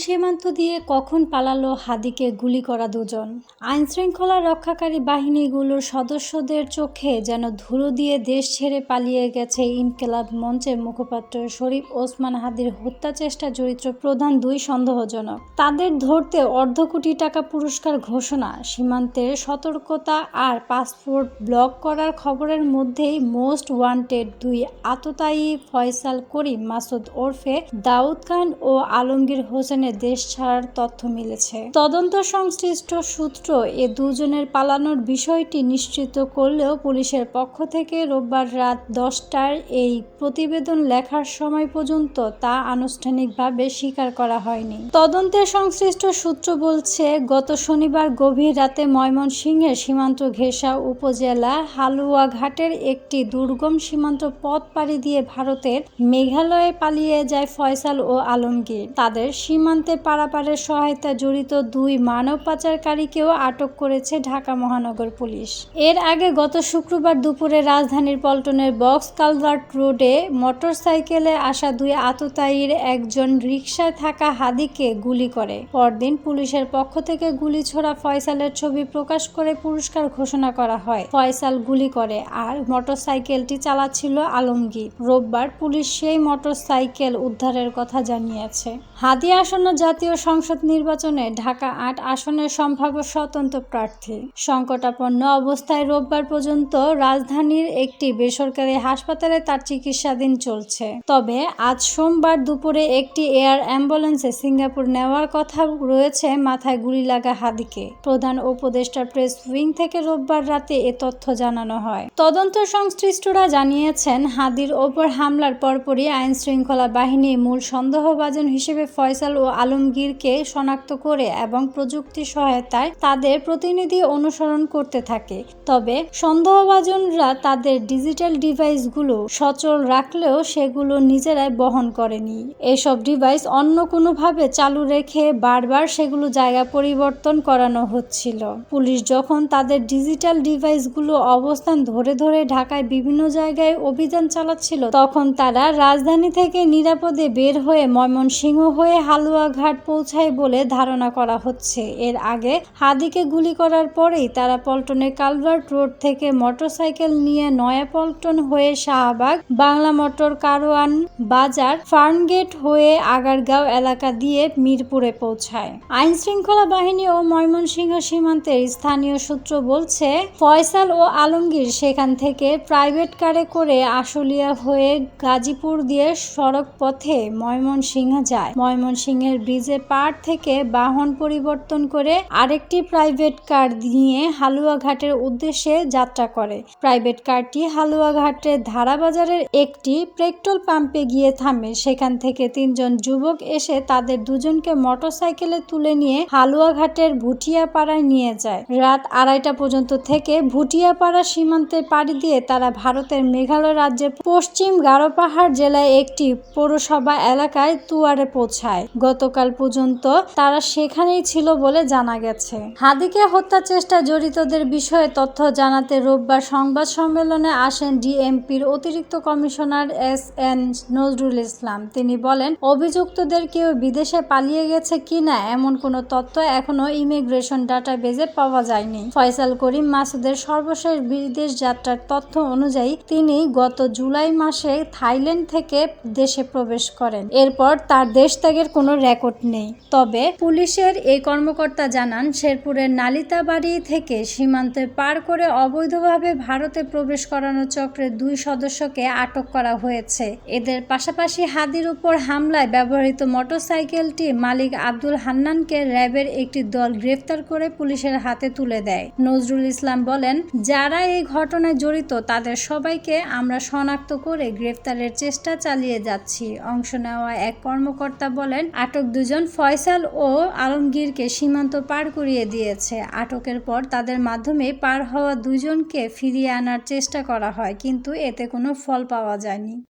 সীমান্ত দিয়ে কখন পালালো হাদিকে গুলি করা দুজন? আইনশৃঙ্খলা রক্ষাকারী বাহিনীগুলোর সদস্যদের চোখে যেন ধুলো দিয়ে দেশ ছেড়ে পালিয়ে গেছে ইনকিলাব মঞ্চের মুখপাত্র শরীফ ওসমান হাদির হত্যা চেষ্টা জড়িত প্রধান দুই সন্দেহজনক। তাদের ধরতে অর্ধ কোটি টাকা পুরস্কার ঘোষণা, সীমান্তের সতর্কতা আর পাসপোর্ট ব্লক করার খবরের মধ্যেই মোস্ট ওয়ান্টেড দুই আততায়ী ফয়সাল করিম মাসুদ ওরফে দাউদ খান ও আলমগীর হোসেনের দেশ ছাড়ার তথ্য মিলেছে। তদন্ত সংশ্লিষ্ট সূত্র এ দুজনের পালানোর বিষয়টি নিশ্চিত করলেও পুলিশের পক্ষ থেকে রোববার রাত 10টার এই প্রতিবেদন লেখার সময় পর্যন্ত তা আনুষ্ঠানিকভাবে স্বীকার করা হয়নি। তদন্তের সংশ্লিষ্ট সূত্র বলছে, গত শনিবার গভীর রাতে ময়মনসিংহের সীমান্ত ঘেঁষা উপজেলা হালুয়াঘাটের একটি দুর্গম সীমান্ত পথ পাড়ি দিয়ে ভারতের মেঘালয়ে পালিয়ে যায় ফয়সাল ও আলমগীর। তাদের সীমান্তে পারাপারের সহায়তায় জড়িত দুই মানব পাচারকারীকেও আটক করেছে ঢাকা মহানগর পুলিশ। এর আগে গত শুক্রবার দুপুরে রাজধানীর পল্টনের বক্স কালভার্ট রোডে মোটরসাইকেলে আসা দুই আততায়ীর একজন রিকশায় থাকা হাদিকে গুলি করে। পরদিন পুলিশের পক্ষ থেকে গুলি ছোড়া ফয়সালের ছবি প্রকাশ করে পুরস্কার ঘোষণা করা হয়। ফয়সাল গুলি করে আর মোটরসাইকেলটি চালাচ্ছিল আলমগীর। রোববার পুলিশ সেই মোটরসাইকেল উদ্ধারের কথা জানিয়েছে। হাদি আসন্ন জাতীয় সংসদ নির্বাচনে ঢাকা ৮ আসনের সম্ভাব্য স্বতন্ত্র প্রার্থী। সংকটাপন্ন অবস্থায় রোববার পর্যন্ত রাজধানীর একটি বেসরকারি হাসপাতালে তার চিকিৎসাধীন চলছে। তবে আজ সোমবার দুপুরে একটি এয়ার অ্যাম্বুলেন্সে সিঙ্গাপুর নেওয়ার কথা রয়েছে মাথায় গুলি লাগা হাদিকে। প্রধান উপদেষ্টার প্রেস উইং থেকে রোববার রাতে এ তথ্য জানানো হয়। তদন্ত সংশ্লিষ্টরা জানিয়েছেন, হাদির ওপর হামলার পরপরই আইনশৃঙ্খলা বাহিনী মূল সন্দেহভাজন হিসেবে ফয়সাল ও আলমগীরকে শনাক্ত করে এবং প্রযুক্তি সহায়তায় তাদের প্রতিনিধি অনুসরণ করতে থাকে। তবে সন্দেহভাজনরা তাদের ডিজিটাল ডিভাইসগুলো সচল রাখলেও সেগুলো নিজেরাই বহন করেনি। এসব ডিভাইস অন্য কোনোভাবে চালু রেখে বারবার সেগুলো জায়গা পরিবর্তন করানো হচ্ছিল। পুলিশ যখন তাদের ডিজিটাল ডিভাইসগুলো অবস্থান ধরে ধরে ঢাকায় বিভিন্ন জায়গায় অভিযান চালাচ্ছিল, তখন তারা রাজধানী থেকে নিরাপদে বের হয়ে ময়মনসিংহ হয়ে হালুয়াঘাট পৌঁছায় বলে ধারণা করা হচ্ছে। এর আগে হাদিকে গুলি করার পরেই তারা পল্টনের কালভার্ট রোড থেকে মোটরসাইকেল নিয়ে নয়াপল্টন হয়ে শাহবাগ, বাংলা মোটর, কারওয়ান বাজার, ফার্মগেট হয়ে আগারগাঁও এলাকা দিয়ে মিরপুরে পৌঁছায়। আইনশৃঙ্খলা বাহিনী ও ময়মনসিংহ সীমান্তের স্থানীয় সূত্র বলছে, ফয়সাল ও আলমগীর সেখান থেকে প্রাইভেট কারে করে আশুলিয়া হয়ে গাজীপুর দিয়ে সড়ক পথে ময়মনসিংহ যায়। ময়মনসিংহের ব্রিজে পাড় থেকে বাহন পরিবর্তন করে আরেকটি প্রাইভেট কার নিয়ে হালুয়াঘাটের উদ্দেশ্যে যাত্রা করে। প্রাইভেট কারটি হালুয়াঘাটের ধারাবাজারের একটি পেট্রোল পাম্পে গিয়ে থামে। সেখান থেকে তিনজন যুবক এসে তাদের দুজনকে মোটরসাইকেলে তুলে নিয়ে হালুয়াঘাটের ভুটিয়াপাড়ায় নিয়ে যায়। রাত 2:30 পর্যন্ত থেকে ভুটিয়াপাড়া সীমান্তে পাড়ি দিয়ে তারা ভারতের মেঘালয় রাজ্যের পশ্চিম গারোপাহাড় জেলায় একটি পৌরসভা এলাকায় তুয়ারে পৌঁছায়। গতকাল পর্যন্ত তারা সেখানেই ছিল বলে জানা গেছে। হাদিকে হত্যা চেষ্টা জড়িতদের বিষয়ে তথ্য জানাতে রোববার সংবাদ সম্মেলনে আসেন ডিএমপির অতিরিক্ত কমিশনার এস.এন. নজরুল ইসলাম। তিনি বলেন, অভিযুক্তদের কেউ বিদেশে পালিয়ে গেছে কিনা এমন কোনো তথ্য এখনো ইমিগ্রেশন ডাটাবেজে পাওয়া যায়নি। ফয়সাল করিম মাসুদের সর্বশেষ বিদেশ যাত্রার তথ্য অনুযায়ী তিনি গত জুলাই মাসে থাইল্যান্ড থেকে দেশে প্রবেশ করেন। এরপর তার দেশ ত্যাগের কোনো রেকর্ড নেই। তবে পুলিশের এই কর্মকর্তা জানান, শেরপুরের নালিতাবাড়ি থেকে সীমান্তে পার করে অবৈধভাবে ভারতে প্রবেশ করানো চক্রের 2 সদস্যকে আটক করা হয়েছে। এদের পাশাপাশি হাদির উপর হামলায় ব্যবহৃত মোটরসাইকেলটি মালিক আব্দুল হান্নানকে র্যাবের একটি দল গ্রেফতার করে পুলিশের হাতে তুলে দেয়। নজরুল ইসলাম বলেন, যারা এই ঘটনায় জড়িত তাদের সবাইকে আমরা শনাক্ত করে গ্রেফতারের চেষ্টা চালিয়ে যাচ্ছি। অংশ নেওয়া এক কর্মকর্তা বলেন, আটক দুজন ফয়সাল ও আলমগীরকে সীমান্ত পার করিয়ে দিয়েছে। আটকের পর তাদের মাধ্যমে পার হওয়া 2 জনকে ফিরিয়ে আনার চেষ্টা করা হয়, কিন্তু এতে কোনো ফল পাওয়া যায়নি।